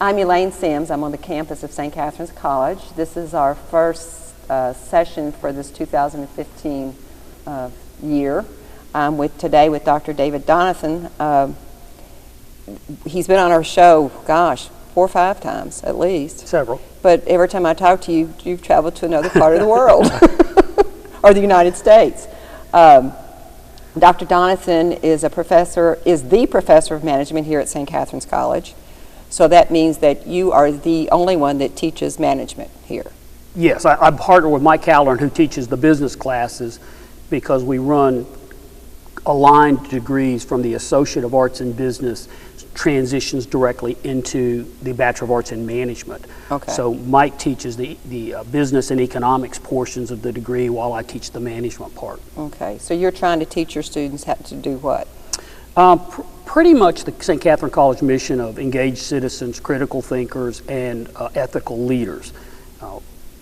I'm Elaine Sims. I'm on the campus of St. Catherine's College. This is our first session for this 2015 year. I'm today with Dr. David Donathan. He's been on our show, gosh, 4 or 5 times at least. Several. But every time I talk to you, you've traveled to another part of the world or the United States. Dr. Donathan is the professor of management here at St. Catherine's College. So that means that you are the only one that teaches management here. Yes, I partner with Mike Catharine, who teaches the business classes, because we run aligned degrees from the Associate of Arts in Business transitions directly into the Bachelor of Arts in Management. Okay. So Mike teaches the business and economics portions of the degree while I teach the management part. Okay, so you're trying to teach your students how to do what? Pretty much the St. Catharine College mission of engaged citizens, critical thinkers, and ethical leaders.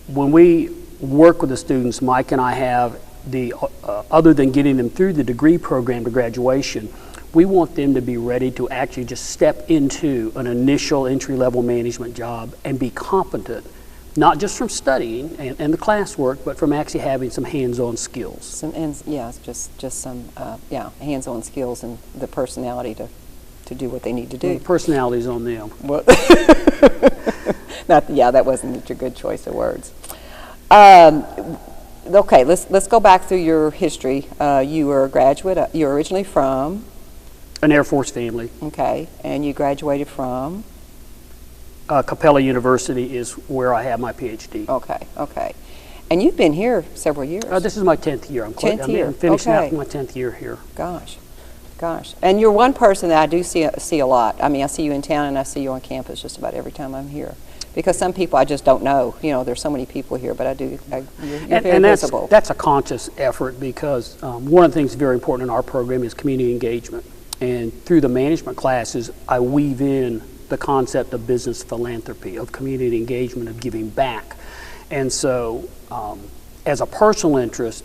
When we work with the students, Mike and I have other than getting them through the degree program to graduation, we want them to be ready to actually just step into an initial entry-level management job and be competent, not just from studying and the classwork, but from actually having some hands-on skills. Just some hands-on skills and the personality to do what they need to do. Well, the personality's on them. Well, that wasn't a good choice of words. Okay, let's go back through your history. You were a graduate. You were originally from an Air Force family. Okay, and you graduated from? Capella University is where I have my PhD. Okay. And you've been here several years. This is my 10th year. I'm finishing out my 10th year here. Gosh. And you're one person that I do see a lot. I mean, I see you in town and I see you on campus just about every time I'm here. Because some people I just don't know. You know, there's so many people here, but you're very visible. That's a conscious effort, because one of the things that's very important in our program is community engagement. And through the management classes, I weave in the concept of business philanthropy, of community engagement, of giving back. And so, as a personal interest,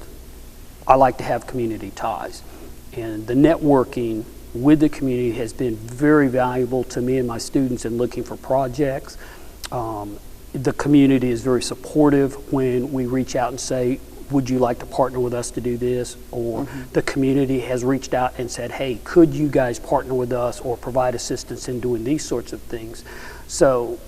I like to have community ties. And the networking with the community has been very valuable to me and my students in looking for projects. The community is very supportive when we reach out and say, would you like to partner with us to do this? Or the community has reached out and said, hey, could you guys partner with us or provide assistance in doing these sorts of things? So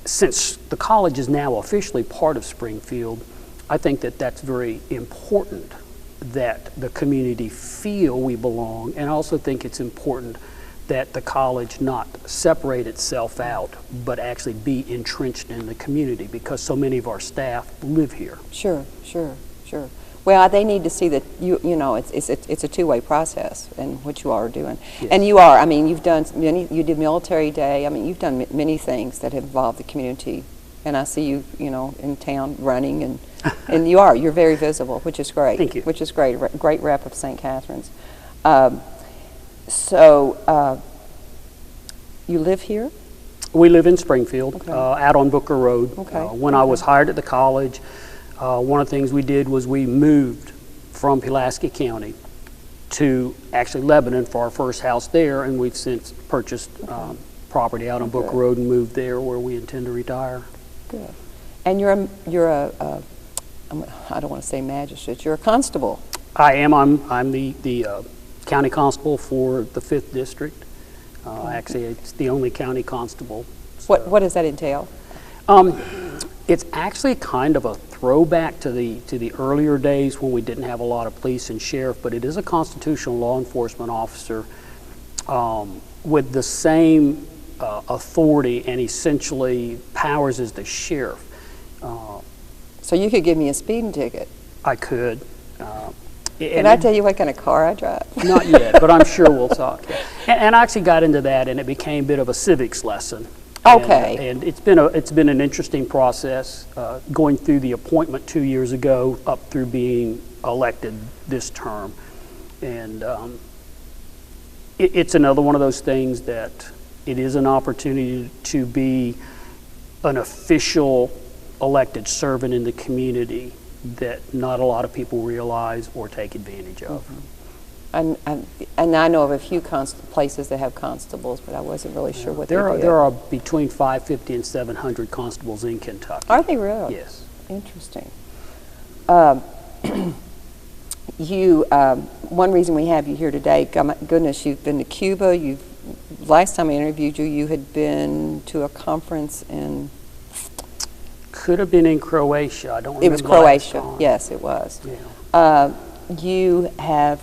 since the college is now officially part of Springfield, I think that that's very important that the community feel we belong, and I also think it's important that the college not separate itself out, but actually be entrenched in the community, because so many of our staff live here. Sure. Well, they need to see that you know it's a two-way process, and what you are doing. Yes. And you are. I mean, you did Military Day. I mean, you've done many things that have involved the community, and I see you in town running, and you're very visible, which is great. Thank you. Which is great. Great rep of St. Catherine's. So you live here? We live in Springfield, okay. Out on Booker Road. Okay. When I was hired at the college, one of the things we did was we moved from Pulaski County to actually Lebanon for our first house there, and we've since purchased property out on Booker Road and moved there, where we intend to retire. Good. And you're a I don't want to say magistrate. You're a constable. I am. I'm the county constable for the 5th district. Actually, it's the only county constable. So. What does that entail? It's actually kind of a throwback to the earlier days when we didn't have a lot of police and sheriff, but it is a constitutional law enforcement officer with the same authority and essentially powers as the sheriff. So you could give me a speeding ticket. I could. Can I tell you what kind of car I drive? Not yet, but I'm sure we'll talk. And I actually got into that, and it became a bit of a civics lesson. Okay. And it's been an interesting process, going through the appointment 2 years ago up through being elected this term. And it's another one of those things that it is an opportunity to be an official elected servant in the community that not a lot of people realize or take advantage of. And I know of a few places that have constables, but I wasn't really sure what There they are did. there are between 550 and 700 constables in Kentucky. Are they really? Yes. Interesting. One reason we have you here today, goodness, you've been to Cuba. Last time I interviewed you, you had been to a conference in. Could have been in Croatia. I don't remember. It was the last Croatia. time. Yes, it was. Yeah. You have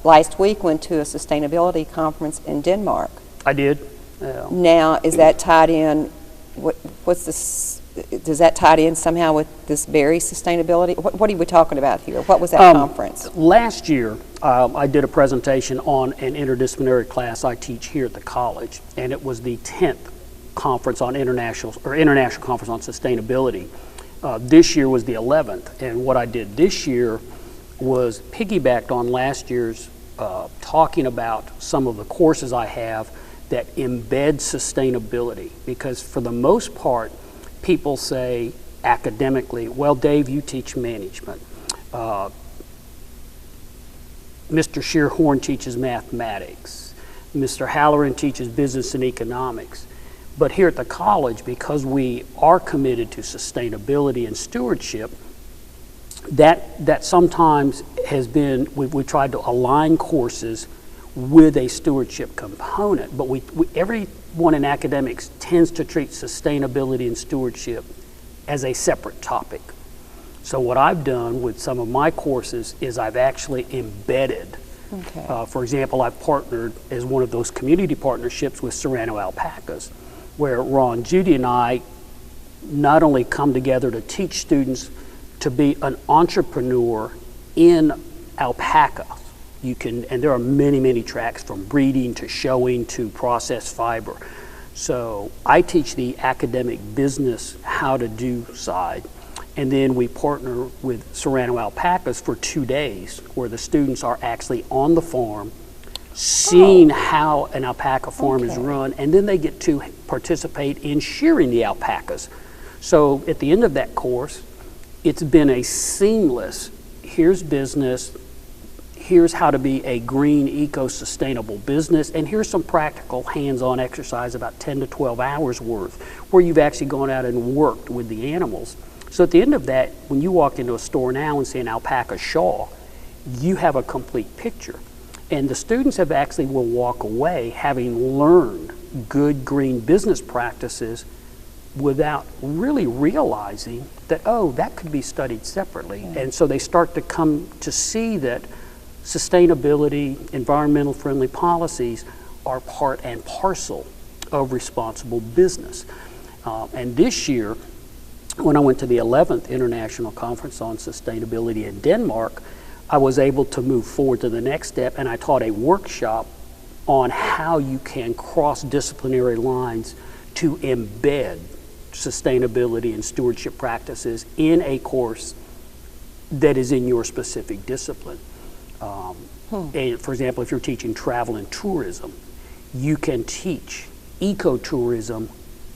last week went to a sustainability conference in Denmark. I did. Now, is that tied in? What's this? Does that tie in somehow with this berry sustainability? What are we talking about here? What was that conference? Last year, I did a presentation on an interdisciplinary class I teach here at the college, and it was the 10th conference on international conference on sustainability. This year was the 11th, and what I did this year was piggybacked on last year's, talking about some of the courses I have that embed sustainability, because for the most part, people say academically, well, Dave, you teach management. Mr. Shearhorn teaches mathematics. Mr. Halloran teaches business and economics. But here at the college, because we are committed to sustainability and stewardship, that sometimes has been, we tried to align courses with a stewardship component, but everyone in academics tends to treat sustainability and stewardship as a separate topic. So what I've done with some of my courses is I've actually embedded. Okay. For example, I've partnered as one of those community partnerships with Serrano Alpacas, where Ron, Judy, and I not only come together to teach students to be an entrepreneur in alpaca. And there are many, many tracks from breeding to showing to processed fiber. So I teach the academic business how to do side, and then we partner with Serrano Alpacas for 2 days where the students are actually on the farm seeing how an alpaca farm is run, and then they get to participate in shearing the alpacas. So at the end of that course, it's been a seamless, here's business, here's how to be a green, eco-sustainable business, and here's some practical hands-on exercise, about 10 to 12 hours worth, where you've actually gone out and worked with the animals. So at the end of that, when you walk into a store now and see an alpaca shawl, you have a complete picture. And the students will walk away having learned good green business practices without really realizing that, oh, that could be studied separately. And so they start to come to see that sustainability, environmental friendly policies are part and parcel of responsible business. And this year, when I went to the 11th International Conference on Sustainability in Denmark, I was able to move forward to the next step, and I taught a workshop on how you can cross disciplinary lines to embed sustainability and stewardship practices in a course that is in your specific discipline. And for example, if you're teaching travel and tourism, you can teach ecotourism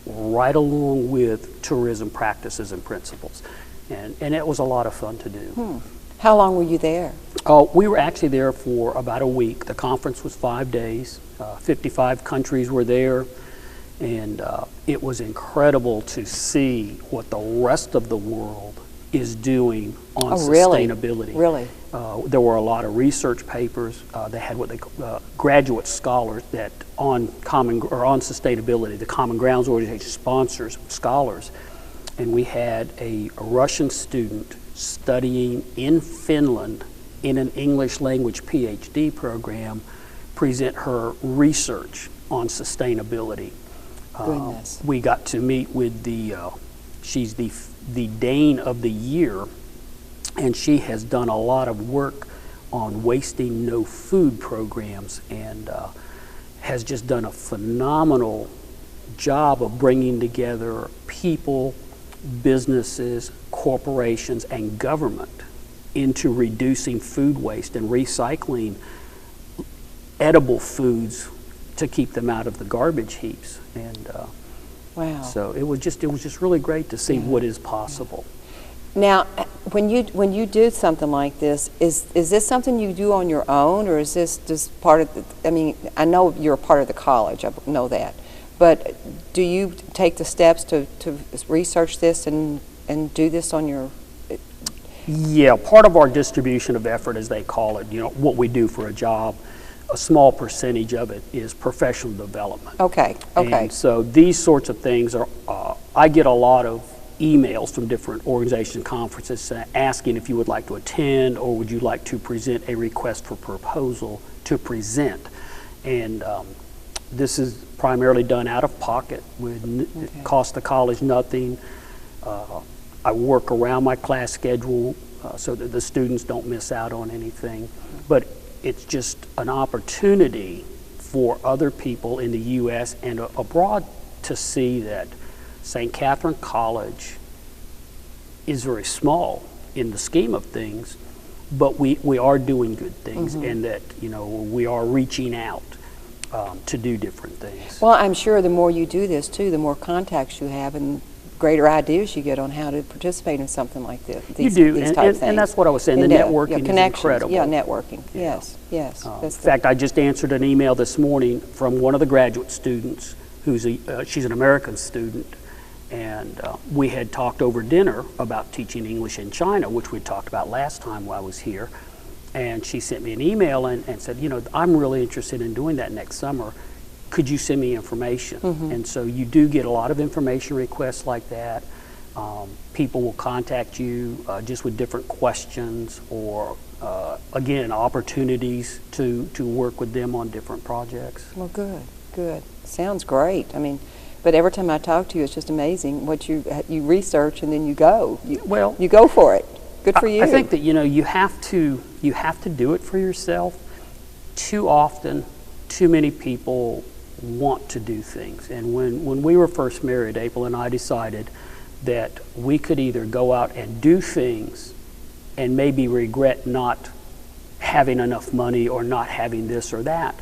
right along with tourism practices and principles. And it was a lot of fun to do. How long were you there? We were actually there for about a week. The conference was 5 days. 55 countries were there. And it was incredible to see what the rest of the world is doing on sustainability. Really? There were a lot of research papers. They had what they call graduate scholars that on sustainability. The Common Grounds organization sponsors scholars, and we had a Russian student studying in Finland in an English language PhD program present her research on sustainability. Goodness. We got to meet with she's the Dane of the Year, and she has done a lot of work on wasting no food programs, and has just done a phenomenal job of bringing together people, businesses, corporations, and government into reducing food waste and recycling edible foods to keep them out of the garbage heaps. And wow. so it was just really great to see what is possible. Now, when you do something like this, is this something you do on your own, or is this just part of the, I mean, I know you're a part of the college, I know that, but do you take the steps to research this and do this on your? Yeah, part of our distribution of effort, as they call it, you know, what we do for a job, a small percentage of it is professional development. Okay, okay. And so these sorts of things are, I get a lot of emails from different organizations and conferences asking if you would like to attend or would you like to present a request for proposal to present. And this is primarily done out of pocket, it costs the college nothing. I work around my class schedule so that the students don't miss out on anything. But it's just an opportunity for other people in the U.S. and abroad to see that St. Catharine College is very small in the scheme of things, but we are doing good things, and that, you know, we are reaching out to do different things. Well, I'm sure the more you do this too, the more contacts you have and greater ideas you get on how to participate in something like this. You do, and that's what I was saying. The networking is incredible. Yeah, networking. Yeah. Yes. In fact, I just answered an email this morning from one of the graduate students who's she's an American student, and we had talked over dinner about teaching English in China, which we talked about last time while I was here. And she sent me an email and said, you know, I'm really interested in doing that next summer. Could you send me information? And so you do get a lot of information requests like that. People will contact you just with different questions or, again, opportunities to work with them on different projects. Well, good. Sounds great. I mean, but every time I talk to you, it's just amazing what you research and then you go. You go for it. Good for you. I think that, you know, you have to do it for yourself. Too often, too many people want to do things. And when we were first married, April and I decided that we could either go out and do things and maybe regret not having enough money or not having this or that,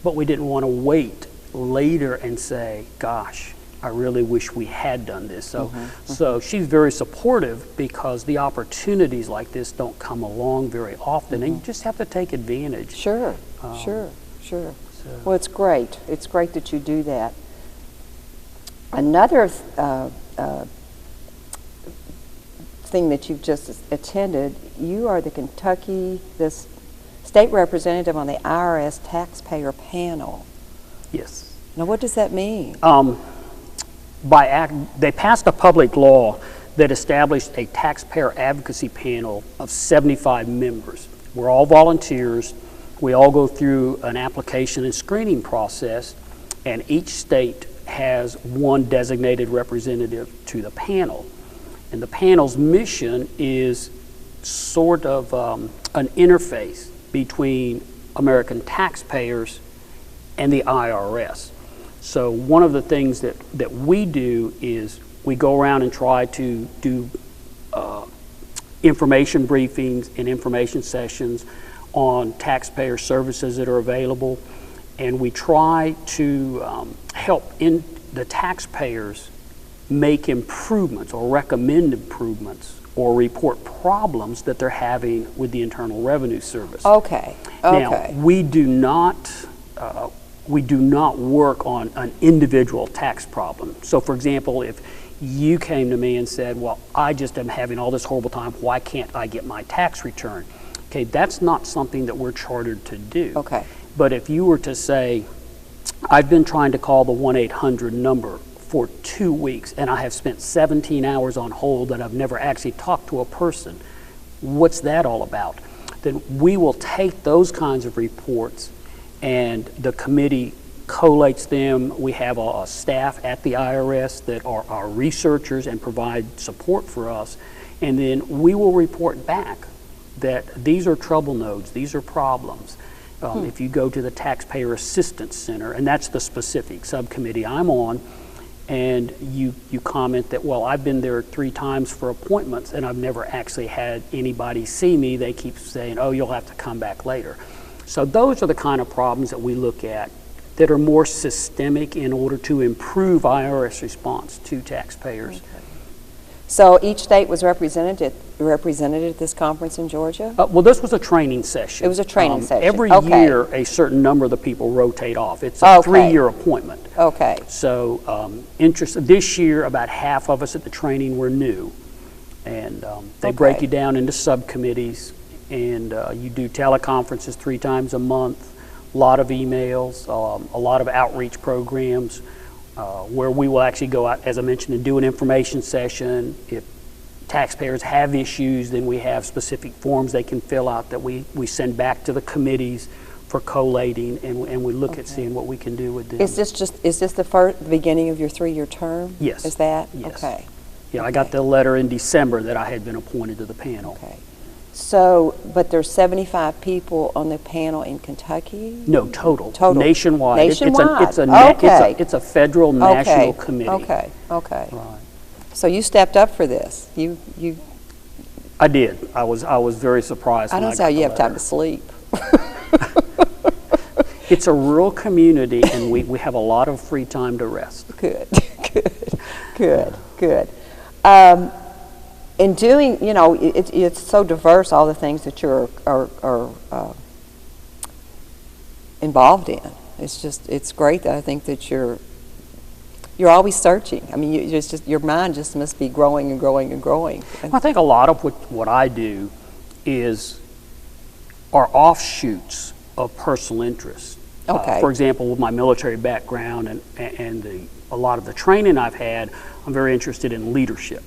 but we didn't want to wait later and say, gosh, I really wish we had done this. So she's very supportive because the opportunities like this don't come along very often, and you just have to take advantage. Sure. Well, it's great. It's great that you do that. Another thing that you've just attended, you are the state representative on the IRS taxpayer panel. Yes. Now, what does that mean? They passed a public law that established a taxpayer advocacy panel of 75 members. We're all volunteers. We all go through an application and screening process, and each state has one designated representative to the panel. And the panel's mission is sort of an interface between American taxpayers and the IRS. So one of the things that we do is we go around and try to do information briefings and information sessions on taxpayer services that are available, and we try to help the taxpayers make improvements or recommend improvements or report problems that they're having with the Internal Revenue Service. Okay. Now, we do not work on an individual tax problem. So, for example, if you came to me and said, well, I just am having all this horrible time, why can't I get my tax return? Okay, that's not something that we're chartered to do. Okay. But if you were to say, I've been trying to call the 1-800 number for 2 weeks and I have spent 17 hours on hold and I've never actually talked to a person, what's that all about? Then we will take those kinds of reports and the committee collates them. We have a staff at the IRS that are our researchers and provide support for us, and then we will report back that these are trouble nodes, these are problems. If you go to the Taxpayer Assistance Center, and that's the specific subcommittee I'm on, and you comment that, well, I've been there 3 times for appointments and I've never actually had anybody see me, they keep saying, oh, you'll have to come back later. So those are the kind of problems that we look at that are more systemic in order to improve IRS response to taxpayers. Okay. So each state was represented at this conference in Georgia? Well, this was a training session. It was a training session. Every Okay. year, a certain number of the people rotate off. It's a Okay. 3-year appointment. Okay. So this year, about half of us at the training were new. And they break Okay. you down into subcommittees, and you do teleconferences 3 times a month, a lot of emails, a lot of outreach programs, where we will actually go out, as I mentioned, and do an information session. If taxpayers have issues, then we have specific forms they can fill out that we send back to the committees for collating, and we look at seeing what we can do with them. Is this the beginning of your 3-year term? Yes. Is that? Yes. Okay. Yeah, I got the letter in December that I had been appointed to the panel. Okay. So, but there's 75 people on the panel in Kentucky? No, total. Total. Nationwide. Nationwide. It's a federal national committee. Okay. Right. So you stepped up for this. You. I did. I was very surprised. I when don't I see how got you the have time letter. to sleep. It's a rural community, and we have a lot of free time to rest. Good. In doing, it's so diverse, all the things that you're are involved in. It's great that I think that you're always searching. I mean, your mind just must be growing and growing and growing. I think a lot of what I do are offshoots of personal interest. Okay. For example, with my military background and a lot of the training I've had, I'm very interested in leadership.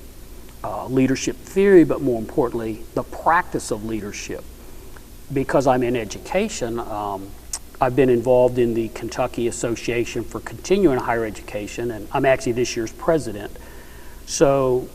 Leadership theory, but more importantly, the practice of leadership. Because I'm in education, I've been involved in the Kentucky Association for Continuing Higher Education, and I'm actually this year's president. So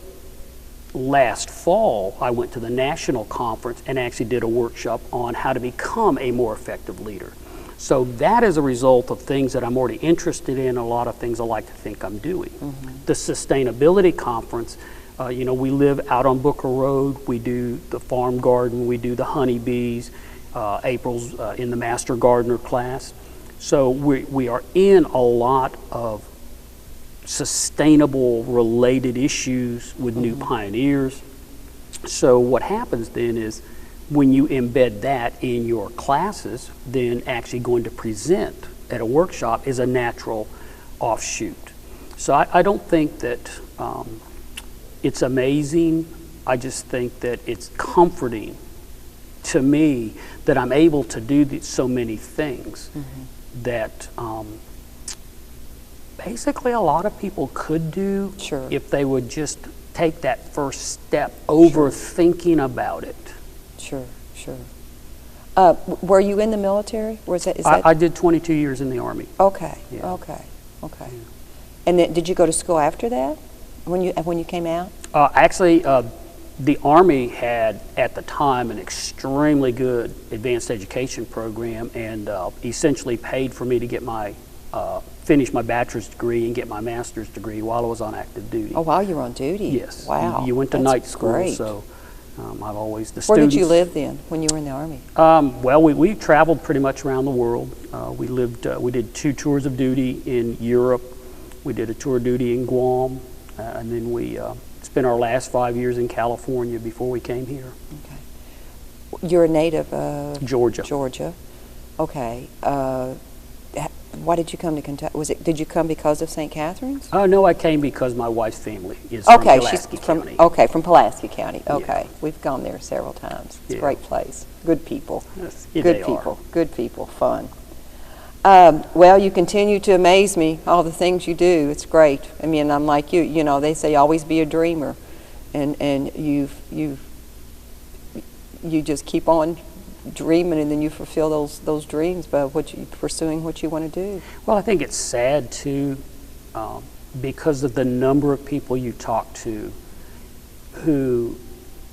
last fall, I went to the national conference and actually did a workshop on how to become a more effective leader. So that is a result of things that I'm already interested in, a lot of things I like to think I'm doing. Mm-hmm. The sustainability conference, we live out on Booker Road. We do the farm garden. We do the honeybees. April's in the Master Gardener class. So we are in a lot of sustainable related issues with new pioneers. So what happens then is when you embed that in your classes, then actually going to present at a workshop is a natural offshoot. So I don't think that it's amazing. I just think that it's comforting to me that I'm able to do so many things that basically a lot of people could do if they would just take that first step over thinking about it. Sure. Were you in the military? I did 22 years in the Army. Okay. Yeah. Okay. Yeah. And then, did you go to school after that? When you came out? Actually, the Army had at the time an extremely good advanced education program, and essentially paid for me to get finish my bachelor's degree and get my master's degree while I was on active duty. Oh, while you were on duty? Yes. Wow. You went to That's night school, great. so I've always the Where students. did you live then when you were in the Army? Well, we traveled pretty much around the world. We did 2 tours of duty in Europe. We did a tour of duty in Guam, and then we spent our last 5 years in California before we came here. Okay. You're a native of Georgia. Georgia. Okay. Why did you come to Kentucky? Did you come because of St. Catherine's? No, I came because my wife's family is from Pulaski County. From Pulaski County. Okay. Yeah. We've gone there several times. It's a great place. Good people. Yes, Good people. Good people. Fun. Well, you continue to amaze me, all the things you do. It's great. I mean, I'm like you. You know, they say always be a dreamer, and you just keep on dreaming, and then you fulfill those dreams by pursuing what you want to do. Well, I think it's sad too, because of the number of people you talk to, who,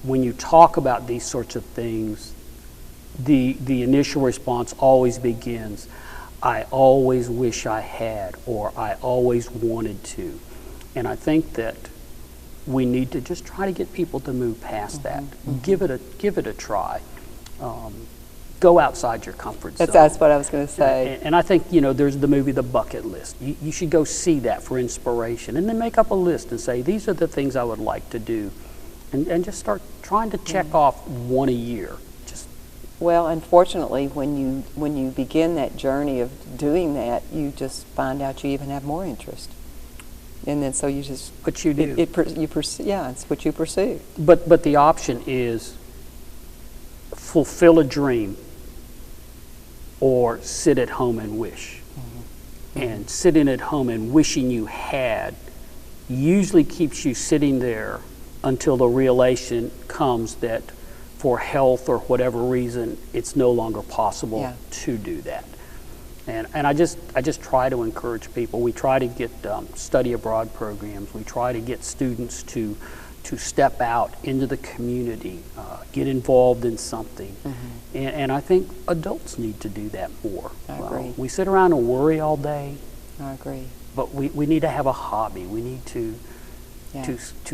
when you talk about these sorts of things, the initial response always begins, I always wish I had, or I always wanted to. And I think that we need to just try to get people to move past that. Give it a try. go outside your comfort zone. That's what I was going to say. And I think, you know, there's the movie The Bucket List. You should go see that for inspiration, and then make up a list and say, these are the things I would like to do, and just start trying to check off one a year. Well, unfortunately, when you begin that journey of doing that, you just find out you even have more interest, and then so you just. But you do. You pursue. Yeah, it's what you pursue. But the option is fulfill a dream or sit at home and wish. Mm-hmm. And sitting at home and wishing you had usually keeps you sitting there until the realization comes that for health or whatever reason, it's no longer possible to do that. And I just try to encourage people. We try to get study abroad programs. We try to get students to step out into the community, get involved in something. Mm-hmm. And I think adults need to do that more. I agree. We sit around and worry all day. I agree. But we need to have a hobby. We need to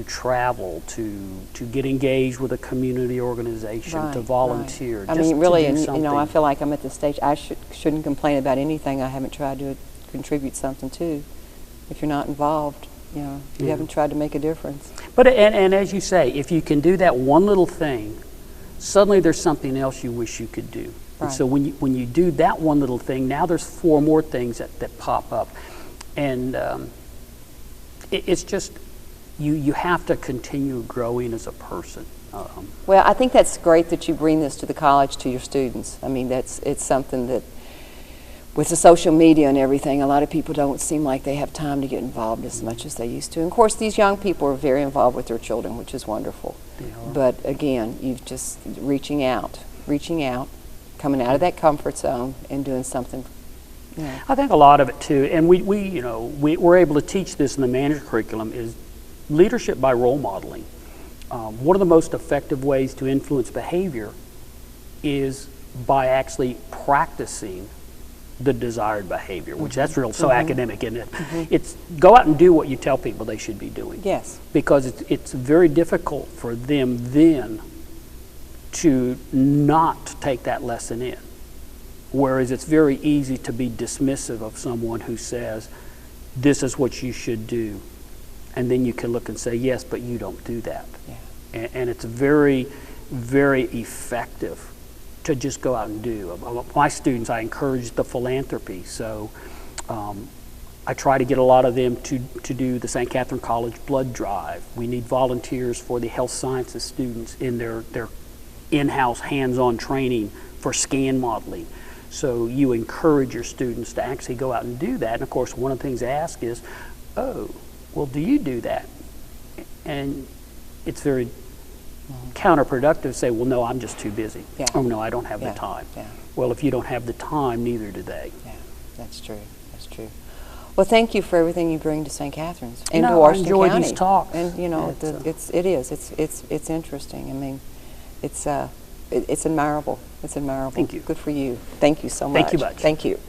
travel, to get engaged with a community organization, to volunteer. Right. I mean, really, and you know, I feel like I'm at the stage I shouldn't complain about anything I haven't tried to contribute something to. If you're not involved, you know, you haven't tried to make a difference. But and as you say, if you can do that one little thing, suddenly there's something else you wish you could do. Right. And so when you do that one little thing, now there's 4 more things that pop up, and it's just. You have to continue growing as a person. Well, I think that's great that you bring this to the college, to your students. I mean, it's something that, with the social media and everything, a lot of people don't seem like they have time to get involved as much as they used to. And of course, these young people are very involved with their children, which is wonderful. But again, you've just reaching out, coming out of that comfort zone and doing something. Yeah. I think a lot of it too, and we're able to teach this in the management curriculum, is leadership by role modeling. One of the most effective ways to influence behavior is by actually practicing the desired behavior, which that's real so academic, isn't it? Mm-hmm. It's go out and do what you tell people they should be doing. Yes. Because it's very difficult for them then to not take that lesson in. Whereas it's very easy to be dismissive of someone who says, this is what you should do. And then you can look and say, yes, but you don't do that. Yeah. And it's very, very effective to just go out and do. My students, I encourage the philanthropy. So I try to get a lot of them to do the St. Catharine College blood drive. We need volunteers for the health sciences students in their in-house hands-on training for scan modeling. So you encourage your students to actually go out and do that. And of course, one of the things they ask is, oh, well, do you do that? And it's very counterproductive to say, well, no, I'm just too busy. Yeah. Or no, I don't have the time. Yeah. Well, if you don't have the time, neither do they. Yeah, that's true. That's true. Well, thank you for everything you bring to St. Catherine's and to Washington County. I enjoy these talks. And you know, it's interesting. I mean, it's admirable. It's admirable. Thank you. Good for you. Thank you so much. Thank you much. Thank you.